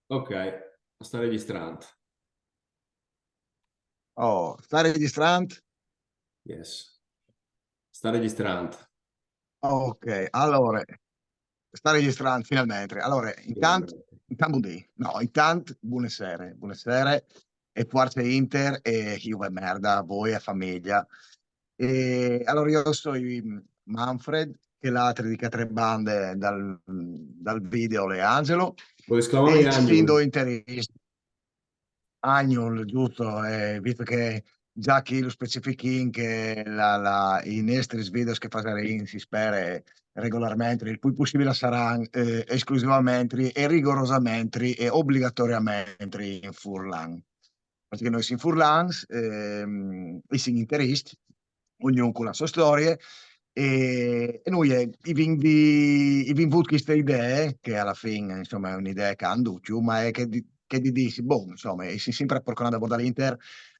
Ok, sta registrando. Oh, sta registrando? Yes. Sta registrando. Ok, allora, sta registrando finalmente. Allora, Finalmente. intanto, buonasera, buonasera, e Forza Inter, e Juve merda, voi e famiglia. E allora io sono Manfred, che l'ha dedica tre bande dal video Le Angelo, Vuoi e esclamare il Agnul? sindo interista. Agnul, giusto, visto che già chi lo specifichi che i nostri video che faranno si spera regolarmente, il più possibile saranno esclusivamente e rigorosamente e obbligatoriamente in Furlan. Perché noi siamo Furlan, e siamo interisti, ognuno con la sua storia, e noi i vinti queste idee, che alla fine insomma è un'idea che hanno, ma è che di dici, boh, insomma, e si sempre portano da l'Inter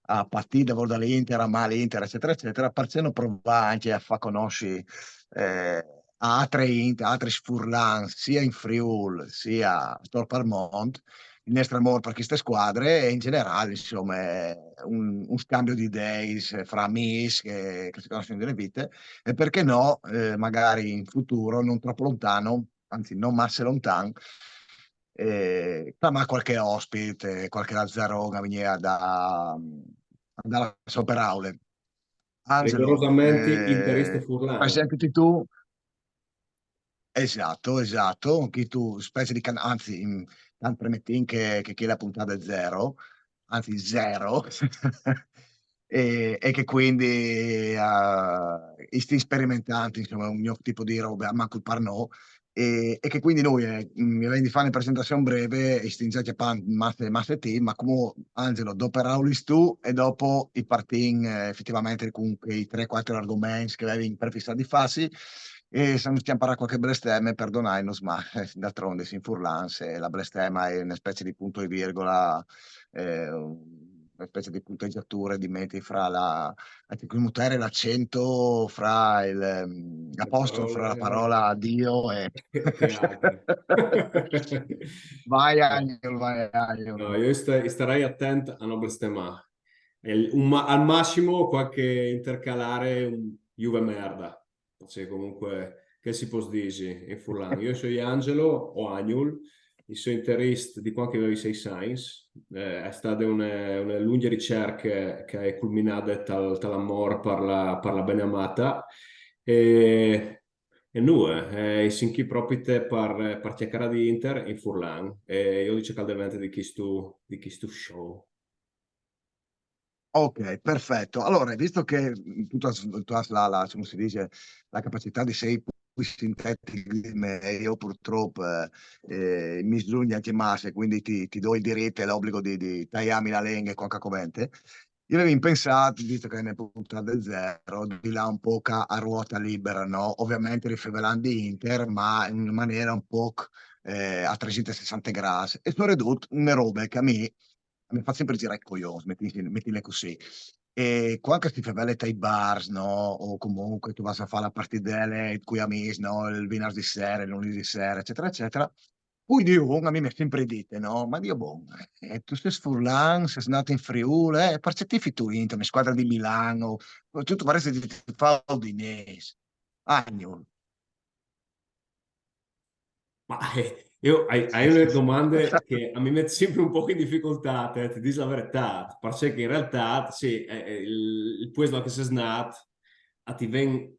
a partire dall'Inter, a male Inter, eccetera, eccetera, perché provare anche a far conoscere a altre Inter, altri Furlan, sia in Friul, sia a Tor Parmont, il nostro amore per queste squadre e in generale, insomma, è un scambio di idee fra amici che si conoscono delle vite e perché no, magari in futuro, non troppo lontano, anzi non massa lontano, ma qualche ospite, qualche Lazzarone veniva dalla Soperaule. Angelo, Rigorosamente interista Furlan. presentati tu. Esatto, esatto, che tu, specie di anzi, premetti che chi la puntata è zero, anzi zero, e che quindi sti sperimentanti, insomma, un mio tipo di roba, manco il parno, e che quindi noi mi avevamo di fare una presentazione breve e stingiamo masse team, ma come Angelo, dopo Raulis tu e dopo i partin effettivamente con i 3-4 argomenti che avevi prefissati di farsi, e se non ti imparare qualche bestemmia, perdonai-nos, ma d'altronde si furlans e la bestemmia è una specie di punto e virgola, una specie di punteggiatura di metri fra il mutere l'accento, fra Le l'apostrofo, fra la parole parola Dio e... e altro. Vai No, Angelo, vai no, Angelo. io starei attento a non bestemmare. Al massimo qualche intercalare un Juve merda. Cioè, comunque, che si può dire in Furlan? Io sono Angelo o Agnul, io sono interista di quando avevo 6 Science. È stata una lunga ricerca che è culminata dall'amore per la beneamata. E, e noi, sin chi proprio te per cercare di Inter in Furlan. E io dico caldamente di chi stu show. Ok, perfetto. Allora, visto che tu hai come si dice, la capacità di sei più sintetico di me, io purtroppo mi sdrugno anche massa, quindi ti do il diritto e l'obbligo di tagliarmi la lingua con cacovente. Io avevo pensato, visto che ne puntata del zero, di là un po' a ruota libera, no? Ovviamente rifelando di Inter, ma in maniera un po' a 360 gradi. E sono ridotto una roba che a me mi fa sempre girare i coglioni, mettile così. E quando si fa belle ai bars, no? O comunque tu vas a fare la partitelle con gli amici, no? Il venerdì sera, il lunedì sera, eccetera, eccetera. Poi Dio, a me mi ha sempre detto, no? Ma Dio, boh, tu sei Furlan, sei nato in Friuli, percepivi tu Inter, una squadra di Milano, tu vorresti di fare Udinese. Agno. Ma io hai delle domande che a me mettono sempre un po' in difficoltà, ti dico la verità, perché che in realtà sì, il puesto che sei nato, a ti viene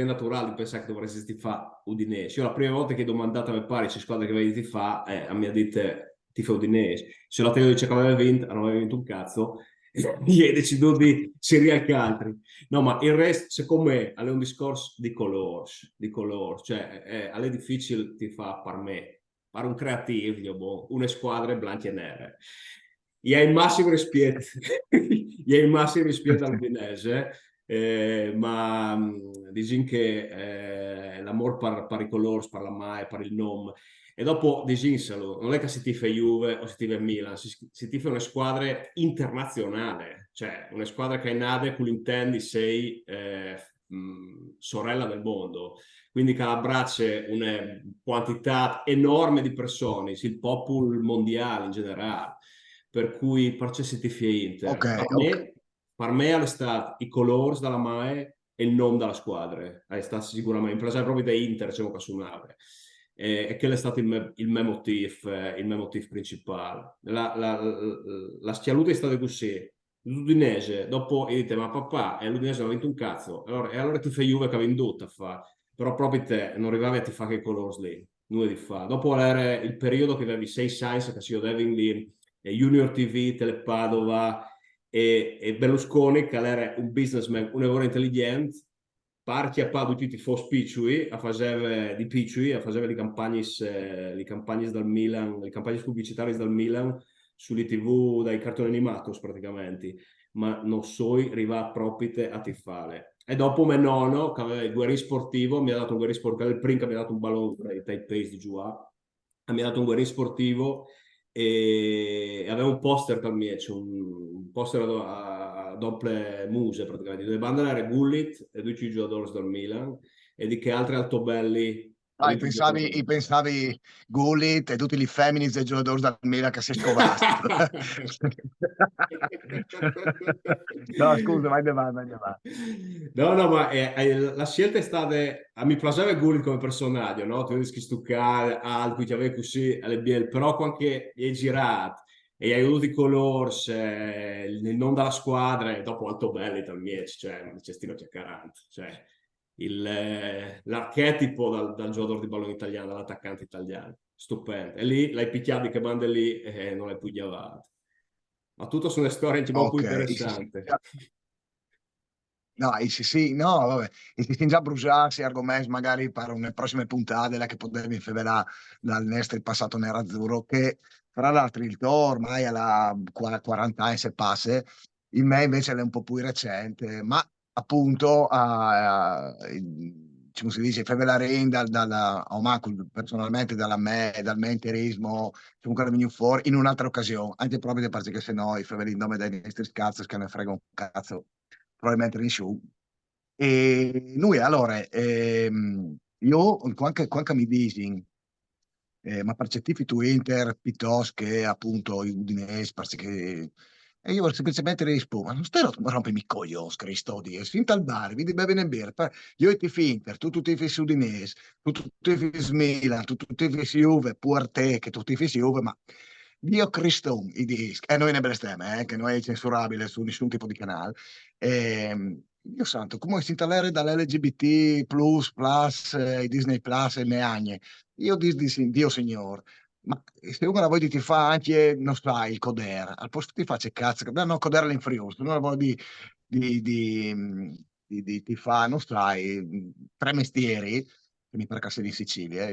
naturale di pensare che dovresti ti fa Udinese. Io la prima volta che ho domandato a mio pare se squadra che avevi ti fa, a mia dite ti fa Udinese. Se la te dice che aveva vinto, non aveva vinto un cazzo, e decido di Serie che altri. No, ma il resto, secondo me, è un discorso di color, cioè è difficile ti fa per me, per un creativo, io, boh, una squadra bianche e nere. Io hai il massimo rispetto, io hai il massimo rispetto all'Udinese, ma dicono che l'amore per i colori, per la maglia, per il nome, e dopo disinsalo, non è che si tifa Juve o si tifa Milan, si tifa una squadra internazionale, cioè una squadra che è nata con l'intendi sei sorella del mondo, quindi che abbraccia una quantità enorme di persone, il popolo mondiale in generale, per cui qualsiasi tifi Ok, Inter. ok. Per me è stato i colori della MAE e il nome della squadra, è stato sicuramente, in presa proprio da Inter, c'è un suonare. E quello è stato il mio motivo principale. La schialuta è stata così. L'Udinese, dopo, e dite, ma papà, l'Udinese ha vinto un cazzo. E allora ti fai Juve che ha venduto a fa. Però proprio te non arrivavi a ti fare che colors lì. Nulla di fa. Dopo era il periodo che avevi 6 Science, che si odevi lì, e Junior TV, Telepadova e Berlusconi, che era un businessman, un lavoro intelligente, parchi a Padu tutti fos picciui, a fare di picciui, a fare le campagne dal Milan, le campagne pubblicitarie dal Milan sulle TV dai cartoni animati praticamente, ma non so arrivare proprio a tifare. E dopo mio nonno, che aveva il guerriero sportivo, mi ha dato un guerriero sportivo, il prima mi ha dato un ballone dai Taipei di giù, mi ha dato un guerriero sportivo e aveva un poster per me, c'è un poster a doppie muse praticamente, dove banda era Gullit e due giocatori del Milan e di che altri altobelli e Ah, due giocatori. pensavi Gullit e tutti i femmini dei giocatori del Milan che si scovast. No, scusa, vai avanti. No, no, ma la scelta è stata. Mi piaceva Gullit come personaggio, no? Tu rischi stuccare, altri, ti avevi così alle biel, però anche gli hai girato e hai avuto i colors, il nome della squadra e dopo Alto Belli también, cioè, Cestino c'è 40, cioè l'archetipo dal giocatore di pallone italiano, dall'attaccante italiano, stupendo. E lì l'hai picchiato che bande lì e non l'hai pugliavato. Ma tutto sono storie un po' più Ok, sì, sì. interessanti. No, sì, sì, no, vabbè, e si sono già bruciati argomenti magari per una prossime puntate là, che potevi fevelare dal nostro passato nerazzurro, che fra l'altro il tuo ormai alla 40 anni se passa, in me invece è un po' più recente, ma appunto come si dice, fevelare personalmente dal me interismo, comunque venuto fuori in un'altra occasione, anche proprio perché se no i feveli in nome dei nostri cazzo che ne frega un cazzo probabilmente nessuno. E lui allora, io quando mi dici, ma percettivi tu Inter piuttosto che appunto i Udinese, perché e io semplicemente rispondo, ma non stai rompimi i coglioni, Cristo Dio, fin al bar, vedi bene in birra, io e tifi Inter, tu tifi Udinese, tu tifi Milan, tu tifi Juve, pure te che tu tifi Juve, ma Dio Cristo, i dischi, e noi ne bestemmiamo, che non è censurabile su nessun tipo di canale. Dio santo, come si installare dall'LGBT plus, i Disney plus e neanche. Io dissi, Dio signor, ma se uno la vuoi ti fa anche, non sai, il coder, al posto ti faccia cazzo, no, coder all'infrius, non la vuoi di, di, ti fa, non sai, tre mestieri, che mi pare che sia di Sicilia,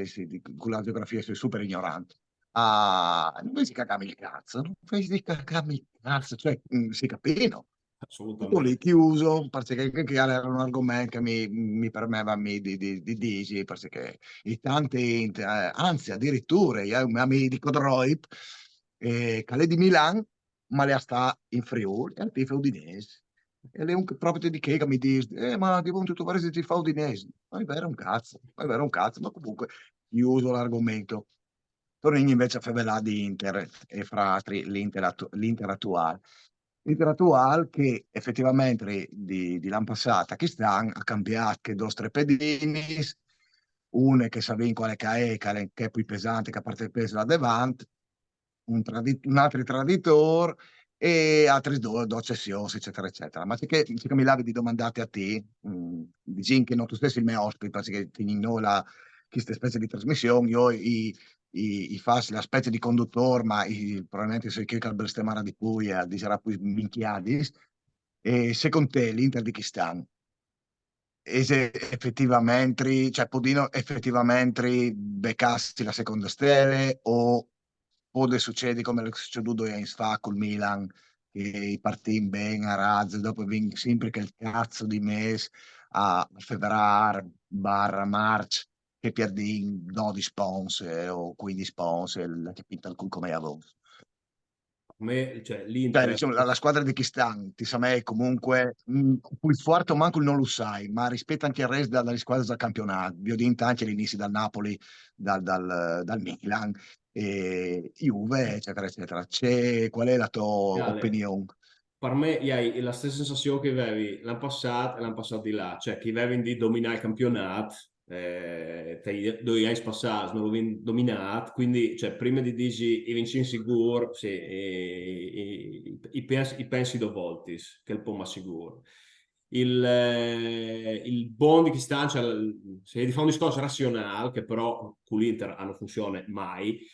con la geografia sei super ignorante. Ah, non vedi cagarmi il cazzo, non vedi cagarmi il cazzo, cioè, si capino. Tutto lì Assolutamente. chiuso, perché era un argomento che mi permetteva di dire, perché i tanti, anzi addirittura, io ho un amico di Codroip, che è di Milano, ma le sta in Friuli, e il tifo udinese. E lei proprio di che mi dice, ma ti vuoi tutto fare se ti fa udinese? Ma è vero un cazzo, ma è vero un cazzo, ma comunque chiuso l'argomento. Torniamo invece a Fevelà di Inter e fra altri l'Inter attuale. L'Inter attuale che effettivamente di l'anno passato che sta ha cambiato che due o tre pedini, una che sa vincola che è più pesante che a parte il peso là davanti, un altro traditore e altri due cessioni, eccetera, eccetera. Ma se mi lavi di domandate a te, dici che non tu stesso il mio ospite, perché finendo questa specie di trasmissione, io i fas la specie di conduttore, ma probabilmente se che il bestemara di Puglia, dicerà più minchiadis, e secondo te l'Inter di chi sta? E se effettivamente, cioè Podino effettivamente beccassi la seconda stelle o può succedere come è succeduto in Sfa col Milan che i partiti ben a razzo dopo vinc sempre che il cazzo di mese a febbraio barra marzo che perdi 12 sponsor o 15 sponsor la che pinta il culo come avevo. me, cioè, Cioè, l'Inter... diciamo, la squadra di Kistan, ti sa me, comunque, il forte o manco non lo sai, ma rispetto anche al resto dalle squadre del campionato, vi ho detto anche all'inizio dal Napoli, dal Milan, Juve, eccetera, eccetera. Qual è la tua Ale, opinione? per me hai la stessa sensazione che avevi l'anno passato e l'anno passato di là, cioè che avevi di dominare il campionato, te due anni passati non l'avevi dominato, quindi cioè, prima di dirci i vincenti sicuro, sì, i pensi due volte, che è il po' ma sicuro. Il buon di Cristiano, cioè, se ti fa un discorso razionale, che però con l'Inter non funziona mai,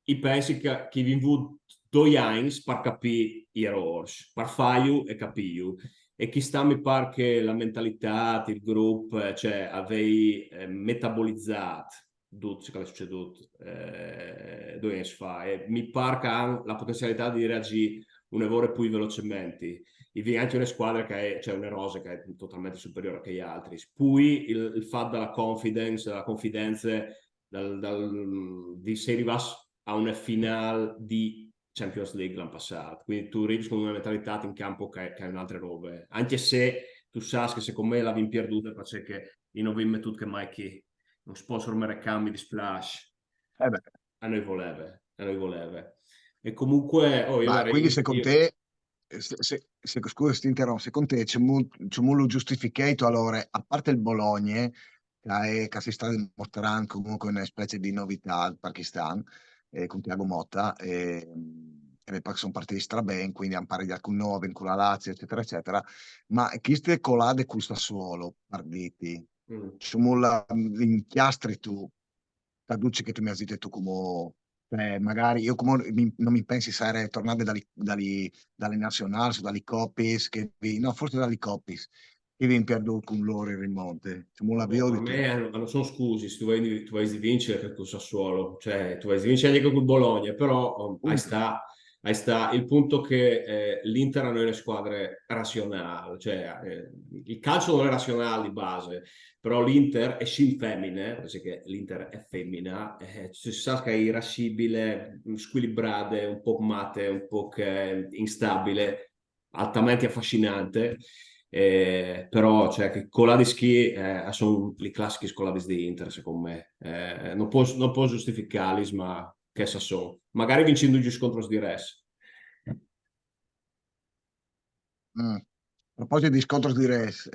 i pensi che vi avuto 2 anni per capire gli errori, per farli e capirli. E chi sta mi pare che la mentalità, il gruppo, cioè, avevi metabolizzato tutto ciò che è succeduto 2 anni fa e mi pare che ha la potenzialità di reagire un errore più velocemente. E vi anche una squadra che è, cioè una rosa che è totalmente superiore agli altri. Poi il fatto della confidence, la confidenza di se arrivasse a una finale di Champions League l'anno passato. Quindi tu arrivi con una mentalità in campo che è un'altra roba. Anche se tu sai che secondo me l'avevi perduta perché io non vi metto che mai che non sponsor mercami di splash Beh, a noi voleva. E comunque, oh, io, ma guarda, quindi secondo te, scusa se ti interrompo, secondo te c'è un giustificato allora, a parte il Bologna, che si sta dimostrando comunque una specie di novità al Pakistan, con Thiago Motta, e mi pare che sono partiti strabene, quindi hanno pareggiato con Nove, con la Lazio, eccetera, eccetera, ma chi ste colade con Sassuolo, partiti, mm. c'è l'inchiastri tu, traduci che tu mi hai detto come magari io non mi pensi sarei tornato dalle nazionali, dalle coppie, no, forse dalle coppie, che vi perduto con loro in rimonte. C'è la Boh, via per di tu. me non sono scusi se tu vai di vincere con il Sassuolo, cioè tu vai di vincere anche con il Bologna, però hai sta il punto che l'Inter non è una squadra razionale, cioè il calcio non è razionale di base, però l'Inter è sì femmine, perché l'Inter è femmina, si sa che è irascibile, squilibrata, un po' mate, un po' instabile, altamente affascinante. Però cioè, che Koladischi sono i classici Koladis di Inter secondo me non può giustificarli ma che sa sono magari vincendo gli scontri di res. A proposito di scontro di res,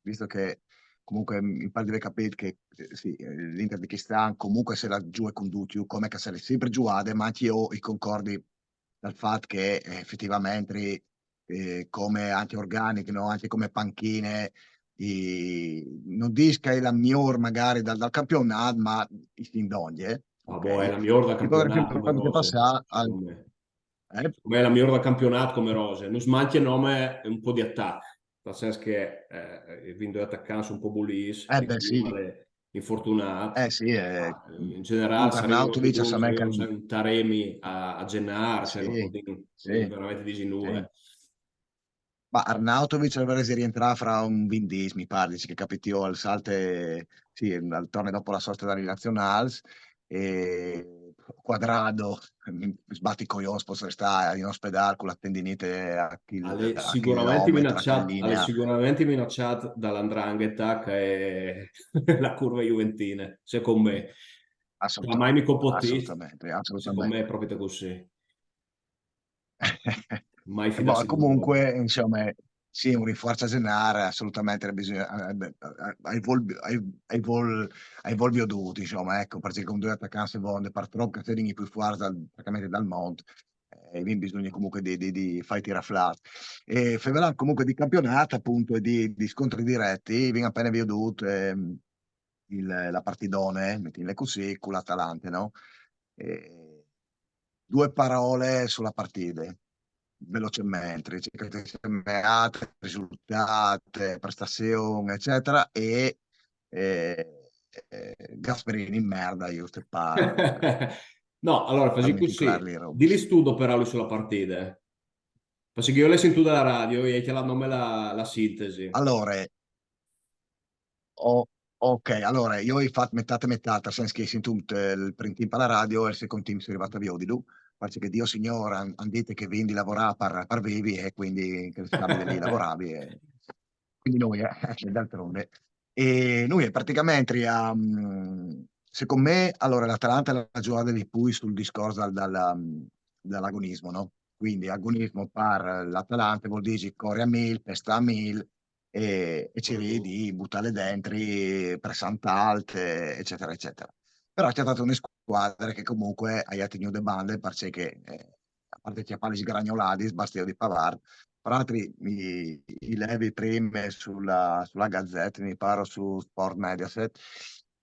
visto che comunque mi pare di aver capito che sì, l'Inter di Chistan comunque se la giù con Dutiu, come che se le sempre giuade, ma anche io i concordi dal fatto che effettivamente come anche organiche, no? Anche come panchine, non dico che è la migliore magari dal campionato, ma in d'ogni, Ah, boh, è ok? la migliore da Ti potrei campionato sempre come rose passare al... secondo me. eh? Secondo me è la migliore da campionato come rose non smanchi il nome un po' di attacco nel senso che il vinto di attaccare sono un po' bullis e Beh chi sì, male infortunato. eh sì, Ma, in generale comunque saremo anche Arnautovic sa me che... un Taremi a Gennaro cioè Sì, non dico sì, veramente di sì. Ginue. Ma Arnautovic dovrebbe rientrare fra un Vindis, mi pare, dice che capitò al salte, sì, al torneo dopo la sosta dalle Nazionals, e Quadrado, sbatti coglioni, posso restare in ospedale con la tendinite a chilometro, a Alle linea, sicuramente minacciate dall'Andrangheta che è la curva juventina, secondo me. Mai mi complottista, assolutamente, secondo me è assolutamente. proprio così. Mai E boh, fidarsi di un uomo. comunque, insomma, sì, un rinforzo a Gennaro assolutamente bisogna, ai volvi dovuti, insomma, ecco, perché con due attaccanti vonde per troppo che più forti praticamente dal mondo, e quindi bisogna comunque di fare tirare flat. E Fevelan comunque di campionato, appunto, e di scontri diretti, viene appena veduto la partidone, mettiamo così, con l'Atalante, no? E, due parole sulla partita velocemente, chiamate, risultati, prestazioni, eccetera, e Gasperini in merda, io te No, allora, così parmi così. claro le robe. Dilli studo per lui sulla partita. Perché io l'ho sentito dalla radio e hai chiamato a me la sintesi. Allora, ho Ok, allora io ho fatto metà e metà, nel senso che sento il primo team per la radio e il secondo team si è arrivato a Viodilu, perché Dio Signore han detto che vendi lavorare per vivi e quindi che stabile lì lavoravi e quindi noi, d'altronde. E noi praticamente, secondo me, allora l'Atalanta è la giocata di più sul discorso dall'agonismo, no? Quindi agonismo per l'Atalanta vuol dire corri a 1000, pesta a 1000 e cerchi Mhm. di buttare dentro pressanti alte, eccetera, eccetera. Però c'è stata una squadra che comunque ha tenido le bande perché a parte che a pali sgragnolati, sbastio di Pavard, tra l'altro i levi prime sulla Gazzetta, mi pare su Sport Mediaset,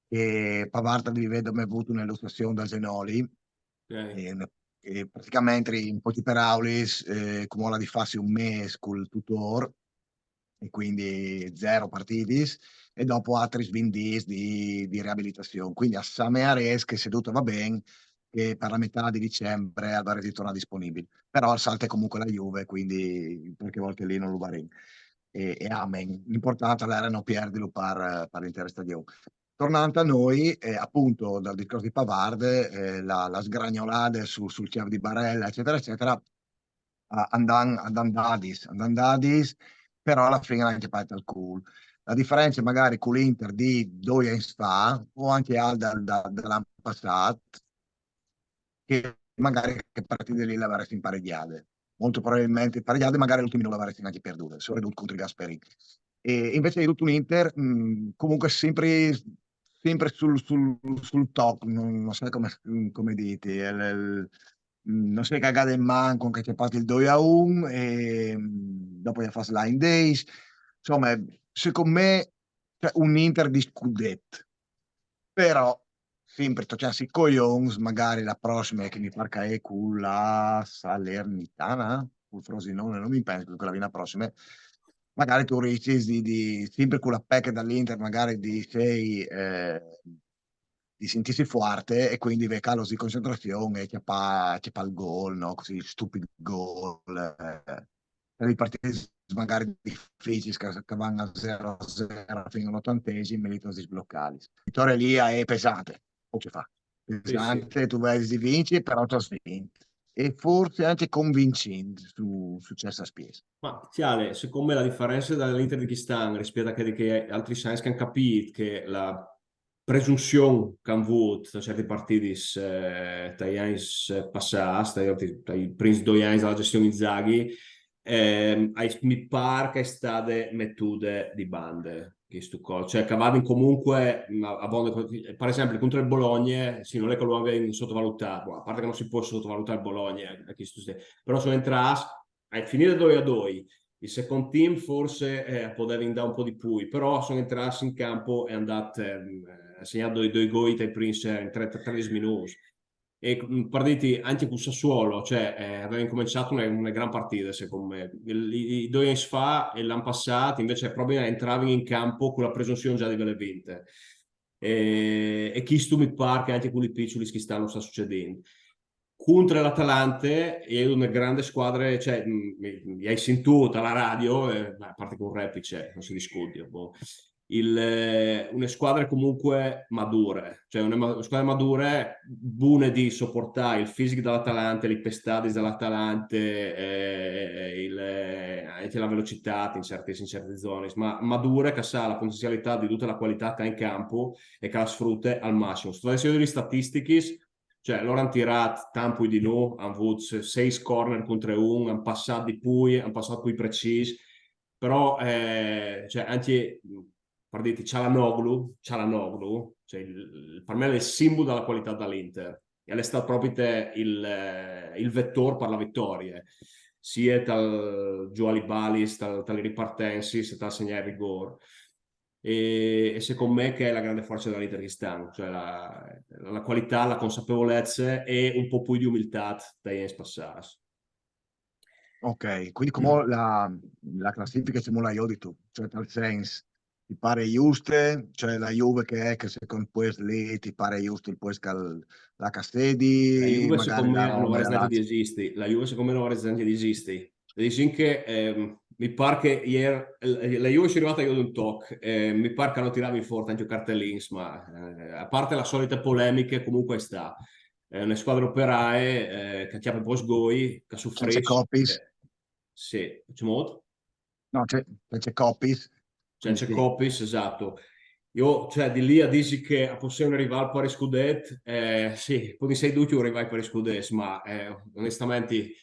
e Pavard viveva come avuto un'illustrazione da Genoli, Ok. e praticamente in pochi parole, come la di farsi un mese col tutor, e quindi zero partiti, e dopo altri svindis di riabilitazione. Quindi a Sameares che seduto va bene, che per la metà di dicembre avrebbe ritornato disponibile. Però al salto è comunque la Juve, quindi qualche volta lì non lo varremo. E amen. L'importante era non perderlo per l'intera stagione. Tornando a noi, appunto dal discorso di Pavard, la sgragnolata sul chiave di Barella, eccetera, eccetera, andandadis, però alla fine anche parte al culo. La differenza magari con l'Inter di 2 anni fa, o anche dall'anno passato, che magari che partite lì l'avresti impareggiate. Molto probabilmente impareggiate, magari l'ultimo non l'avresti neanche perdute, solo ridotto contro i Gasperini. E invece di tutto un Inter, comunque sempre sul top, non so come dite, non si è cagato in manco che c'è fatto il 2-1 e dopo gli ha fatto line days. Insomma, secondo me, cioè, un Inter di scudetto. Però, sempre toccarsi i coglions, magari la prossima che mi parca è con la Salernitana, col Frosinone, non mi penso che quella viene la prossima. Magari tu rischi sempre con la PEC dall'Inter, magari di sentirsi forte e quindi ve calo di concentrazione e c'è pa il gol, no? Così stupidi gol. Dei partiti magari difficili che vanno a 0-0 fino all'80esimo e li si sbloccati. La vittoria lì è pesante, o che fa? Sì, sì. Pesante, tu vai di vinci, però tu hai vinto. E forse anche convincente su questa spesa. Ma Tiale, secondo me la differenza dall'Inter di Chistan rispetto a che altri Sainz che hanno capito che la presunzione che hanno avuto da certi partiti dagli anni passati, dai primi 2 anni della gestione Inzaghi, mi pare che è stata mettute di bande. Cioè, che vanno comunque, per esempio, contro il Bologna, sì, non è che lo avevi sottovalutato, a parte che non si può sottovalutare il Bologna, però sono entrati hai finito 2-2. Il secondo team forse poteva andare un po' di più, però sono entrati in campo e andati segnando i due gol ai primi in 13 minuti. E partiti anche con Sassuolo, cioè avevano cominciato una gran partita secondo me. I 2 anni fa e l'anno passato invece proprio entravano in campo con la presunzione già di averle vinte. E chi stu mi pare che anche con i piccoli che sta succedendo contro l'Atalante è una grande squadra, cioè, mi hai sentito alla radio, a parte con Repice, non si discute, boh. Una squadra comunque madure, cioè una squadra madure, buone di sopportare il fisico dell'Atalante, le pestate dell'Atalante, anche la velocità in certe zone, ma madure che sa la potenzialità di tutta la qualità che ha in campo e che la sfrutta al massimo. Sto vedendo le statistiche, cioè, loro hanno tirato tanto di noi, hanno avuto 6 corner contro 1, hanno passato di più, hanno passato più precisi, però cioè, anche, per dirti, Cialanoglu, cioè, per me è il simbolo della qualità dell'Inter, e è stato proprio il vettore per la vittoria, sia dal giù ai balis, dalle ripartenze, sia dal segnare il rigore e secondo me che è la grande forza dell'Inter che stanno, cioè la qualità, la consapevolezza e un po' più di umiltà dai anni passati. Ok, quindi come la classifica siamo la io di tu, cioè nel senso, ti pare giuste, cioè la Juve che secondo questo lì ti pare giusto il puesto la La Cassedi, Juve magari secondo la me non Roma e ha la resistente di Lazio. esisti, la Juve secondo me non ha resistente di esisti. dici che mi pare che ieri la Juve è arrivata io ad un talk, mi pare che hanno tirato forte anche cartellins, ma a parte le solite polemiche, comunque sta. Una squadra operaie che chiama un po' sgoi, che C'è soffrisce. Coppis, Sì, c'è molto. no, c'è Coppis, Cioè, quindi c'è sì. Copis, esatto. Io, cioè, di lì a dirsi che a possiamo arrivare per i scudetti, sì, poi mi sei dubbio arrivare per i scudetti, ma onestamente,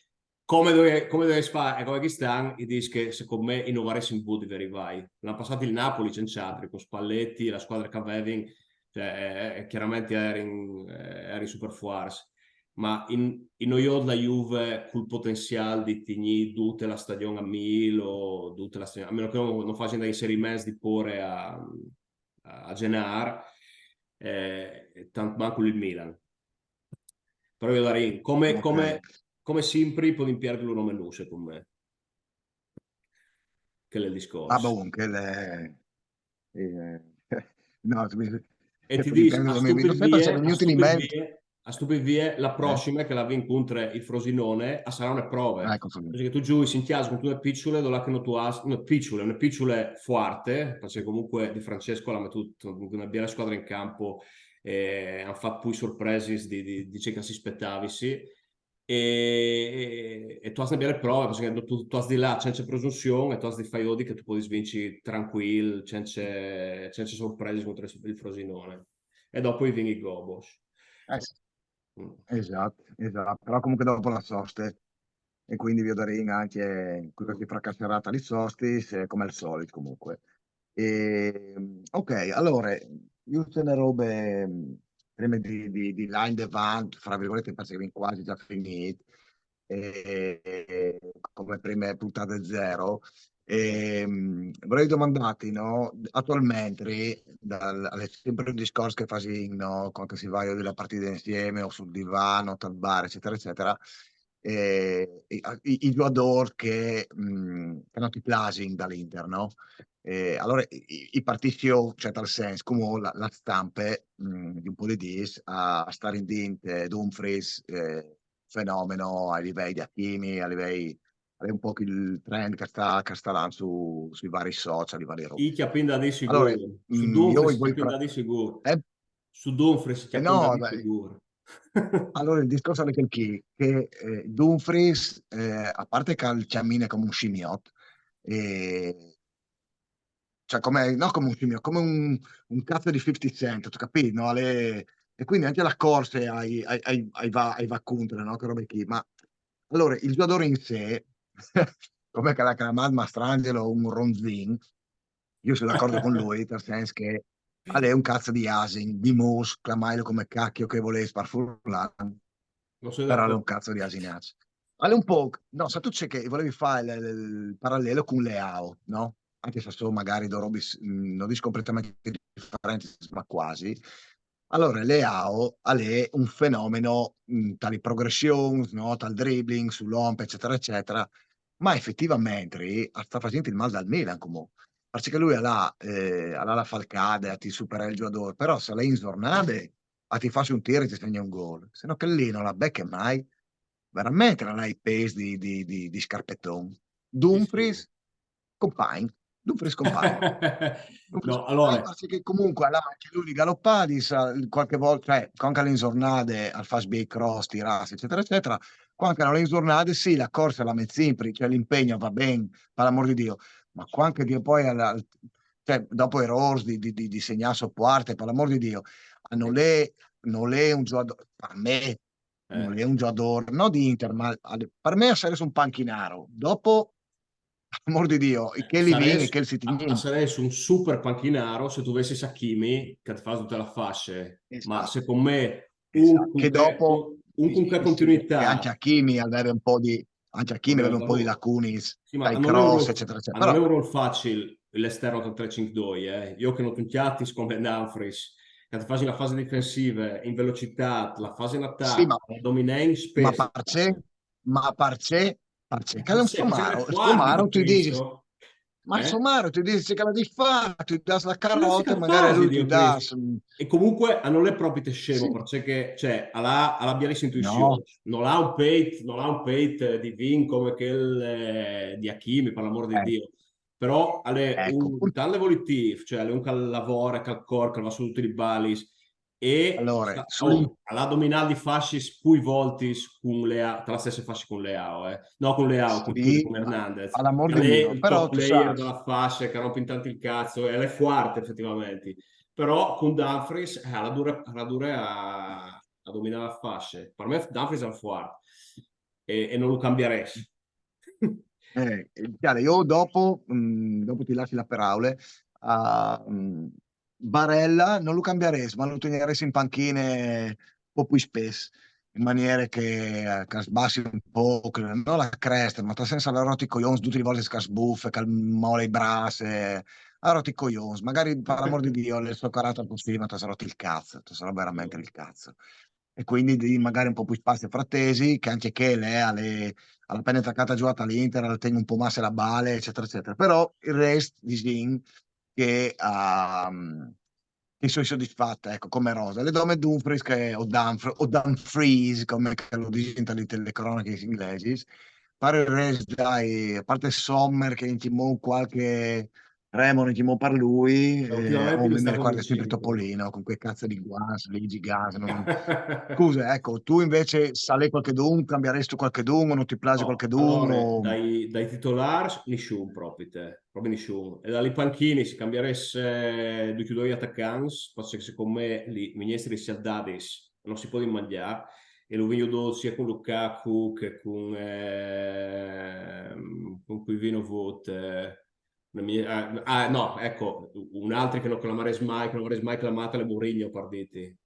come dove fare e come che stanno, e dici che secondo me innovare in Bud di arrivare. L'anno passato il Napoli c'è in Ciatri, con Spalletti, la squadra che avevi, cioè, chiaramente eri super forza. Ma in noi la Juve col potenziale di tenere tutta la stagione a 1000 o tutta la stagione, a meno che non facciano dei inserimenti di porre a Genar, tanto manco il Milan. Però io darei Ok. come sempre può impiegare il nome nu, secondo me, che è il Ah, discorso. boh, che eh, no, E ti dici, dipende da me. Non sempre se è venuto in mente. a stupidvie, la Eh, prossima che la vi incontra il Frosinone saranno le prove. ecco, Perché tu giù in chiesa con tue piccole, dove che non tu hai, no, piccole, una piccole forte, perché comunque Di Francesco l'ha messo una bella squadra in campo, hanno fatto poi sorprese di ciò che si aspettavi, sì. E tu hai belle prove, perché tu hai di là, senza presunzione, e tu hai di faiodi che tu puoi svincere tranquillo, senza sorprese contro il Frosinone. E dopo i vieni i Gobos. sì. Mm. Esatto, esatto. Però comunque dopo la soste e quindi vi darei anche questi fracasserata di Sostis, come al solito comunque. Ok, allora, io ce ne robe prima di line davanti, fra virgolette, penso che abbiamo quasi già finito, come prime puntate zero. Vorrei domandarti, no, attualmente, è sempre un discorso che fai, no, quando si va delle partite insieme o sul divano, al bar, eccetera, eccetera, i giocatori che non ti piacciono dall'Inter, no? Allora, i partiti, cioè, tal senso, come la stampa di un po' di dis a stare in dinte Dumfries, fenomeno a livelli di Hakimi, a livelli è un po' il trend che sta là sui vari social, i vari robe. I chiappin di Allora, sicuro. Su io Dumfries si voi... chiappin di sicuro. Eh, Su Dumfries si chiappin no, di beh, sicuro. allora il discorso è che Dumfries, a parte che cammina come un scimmiotto, eh, cioè come, no come un scimmiotto, come un cazzo di 50 Cent, tu capisci? No? E quindi anche la corsa ai va contro, no? Che robe qui. Ma allora, il giocatore in sé, come che la chiamata Mastrangelo un ronzin, io sono d'accordo con lui, nel senso che è un cazzo di asin, di mus, chiamailo come cacchio che volessi sparfurlare, Non sono però è un d'accordo. cazzo di asinaccio. È un po', no, se tu c'è che volevi fare il parallelo con Leao, no? Anche se sono magari due robe, non dico completamente differenti, ma quasi. Allora, Leao è un fenomeno, tali progressioni, no? Tal dribbling, sull'omp, eccetera, eccetera, ma effettivamente sta facendo il male dal Milan comunque. Perché lui ha la falcade, ti supera il giocatore, però se lei in giornate ti fa un tiro e ti segna un gol, se no che lì non la becca mai, veramente non hai i pesi di scarpettone. Sì, sì. Dumfries, compagno, Dumfries compagno. No, allora, Perché comunque là, anche lui di galoppati, qualche volta, cioè, quando alle giornate al fast break cross, tirarsi, eccetera, eccetera, quando alle giornate sì, la corsa la mette sempre, cioè l'impegno va bene, per l'amor di Dio, ma quando che poi, cioè, dopo errori di segnare sopporte, per l'amor di Dio, non è un giocatore, per me, non è un giocatore, non di Inter, ma per me essere un panchinaro, dopo, per l'amor di Dio, che li sarei, vince, che si tiene. sarei su un super panchinaro se tu avessi Sakimi che ti fa tutte le fasce, ma Esatto. secondo me Esatto. Che dopo, un sì, con che sì, sì, che continuità, anche Hakimi vabbè, aveva un un po' di lavoro. lacune Sì, ma dai cross, eccetera, eccetera. non è Però, un ruolo facile l'esterno tra 3-5-2, eh. Io che non tutti come Dumfries, che ti fai la fase difensiva in velocità, la fase in sì, attacco, la dominare ma spesso. parce, che è un Perché sei somaro. fuori Somaro, tu dici, capisco? Ma sommario ti dice che la di fa, ti dà la Non si carota e magari cattasi lui di ti ho dà... preso. E comunque non è proprio scemo, Sì, perché cioè, ha bellissima no, intuizione. Non ha un peit di Vin come quel di Hakimi, per l'amor di eh, Dio. Però ha ecco, un tal volitiv, cioè ha un che lavora, che corre, che va su tutti i balis e allora, ha dominato di fasci poi volti con tra le stesse fasce con Leao, eh. No, con Leao, scusi, sì, con Hernandez. all'amor Che di lei è Dio, il però top tu sai, player della fascia, che rompe intanto il cazzo, e lei è forte effettivamente. Però con Dumfries, alla dura a dominare la fascia. Per me Dumfries è il forte e non lo cambierei. chiaro, io dopo, dopo ti lasci la paraula, Barella non lo cambierei, ma lo tenerei in panchine un po' più spesso, in maniera che sbassi un po', non la cresta, ma senza la roti coglions tutte le volte che sbuffa, che molle i bracci, a roti coglions, magari per l'amor di Dio, il suo carattere così, ma ti sarà rotto il cazzo, ti sarà veramente il cazzo. E quindi magari un po' più spazio frattesi, che anche che lei alla appena attaccata giocata all'Inter, la tengo un po' massa la bale, eccetera, eccetera. Però il resto di Zin che sono soddisfatta, ecco, come Rosa. Le donne Dumfries o Dumfries, come che lo dicono le cronache inglesi, pare il resto, dai, a parte Sommer che intimò qualche Remo intimò per lui, Ultimamente mi mi sta ricorda sempre convincendo. Topolino con quei cazzo di guas, Luigi Gas. Scusa, ecco, tu invece sale qualche dun, cambieresti qualche dun o non ti piace qualche No, dun allora, o... dai titolari, nessuno proprio, te, proprio nessuno. E dai panchini si cambieresse due attaccanti, perché secondo me i ministri si addadis, non si può mangiare, e lo vedo sia con Lukaku che con cui vino vote. No, ecco, un altro che non chiamerei mai, che non avrei mai chiamato è Mourinho, partiti,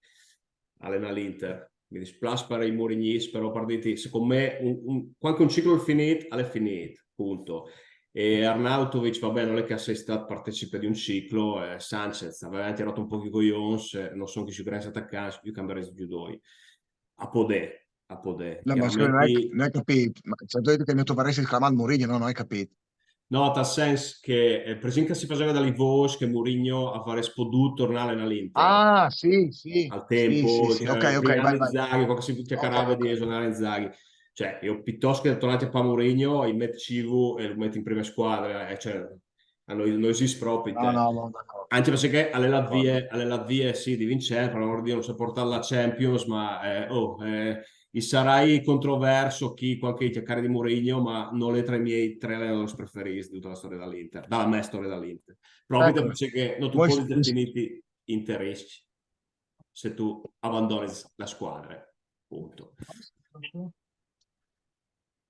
allena l'Inter. Mi dispiace per i Mourinhis, però partiti, secondo me, quando un ciclo è finito, punto. E Arnautovic, vabbè, non è che sia stato partecipe di un ciclo, Sanchez aveva tirato un po' di coglions, non sono che si grandi attaccanti, più cambierei di due. A Podè, No, ma scusa, chiaramente. non hai capito. Ma se tu hai detto che il mio tovarese si chiama Mourinho, no, non hai capito. No, nel senso che, per esempio, si faceva dalle voci che Mourinho avrebbe potuto tornare all'Inter Ah, sì, sì, al sì, sì, tempo, sì, ok, cioè, ok, prima vai, di vai. Inzaghi, quando si Ok, chiacchierava di ok. esonerare Inzaghi. Cioè, io piuttosto che tornare a Mourinho, il metto Civu e lo metto in prima squadra, cioè, a noi non esiste proprio No, te. no, no, d'accordo. Anche perché D'accordo. alle lavvie sì, di vincere, per l'amor di Dio, non so portare la Champions, ma il sarai controverso chi qualche chiacchiere di Mourinho, ma non è tra i miei tre allenatori preferiti di tutta la storia dell'Inter, dalla mia storia dall'Inter. Proprio Ecco, perché non tu voi, puoi definiti interessi se tu abbandoni la squadra, punto.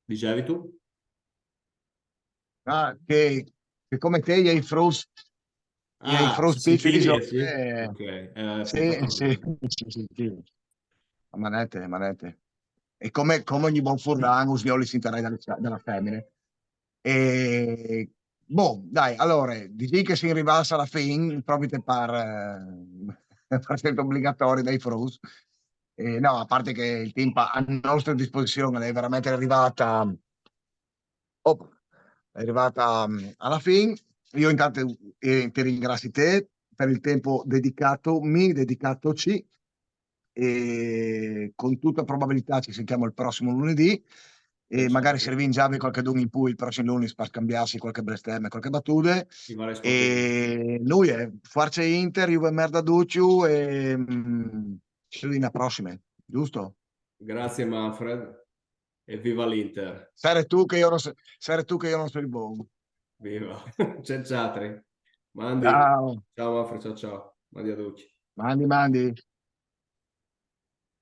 Dicevi tu? che come te gli hai Ah, frost pizzi di Sicilia, giorno. sì? Ok, Sì, portato sì, bene. sì, sì, sì. A manette, a manette. E come ogni buon furlano, svioli si interessa della femmina. E, boh, dai, allora, dici che si arrivasse alla fine, proprio per essere obbligatorio dai Frus. No, a parte che il team a nostra disposizione è veramente arrivata alla fine. Io intanto ti ringrazio te per il tempo dedicato, mi dedicatoci e con tutta probabilità ci sentiamo il prossimo lunedì e magari Senz'altro. serviamo già qualche dun in più il prossimo lunedì per scambiarsi qualche bestemmia, qualche battute Ti va sportivo. e noi Forza Inter, Juve merda Ducciu e ci vediamo alla prossima, giusto? Grazie Manfred e viva l'Inter. Sare tu che io non sono il buono. Viva. Senz'altro. Mandi. Ciao, Ciao Manfred, ciao ciao. Mandi a tutti. mandi, mandi.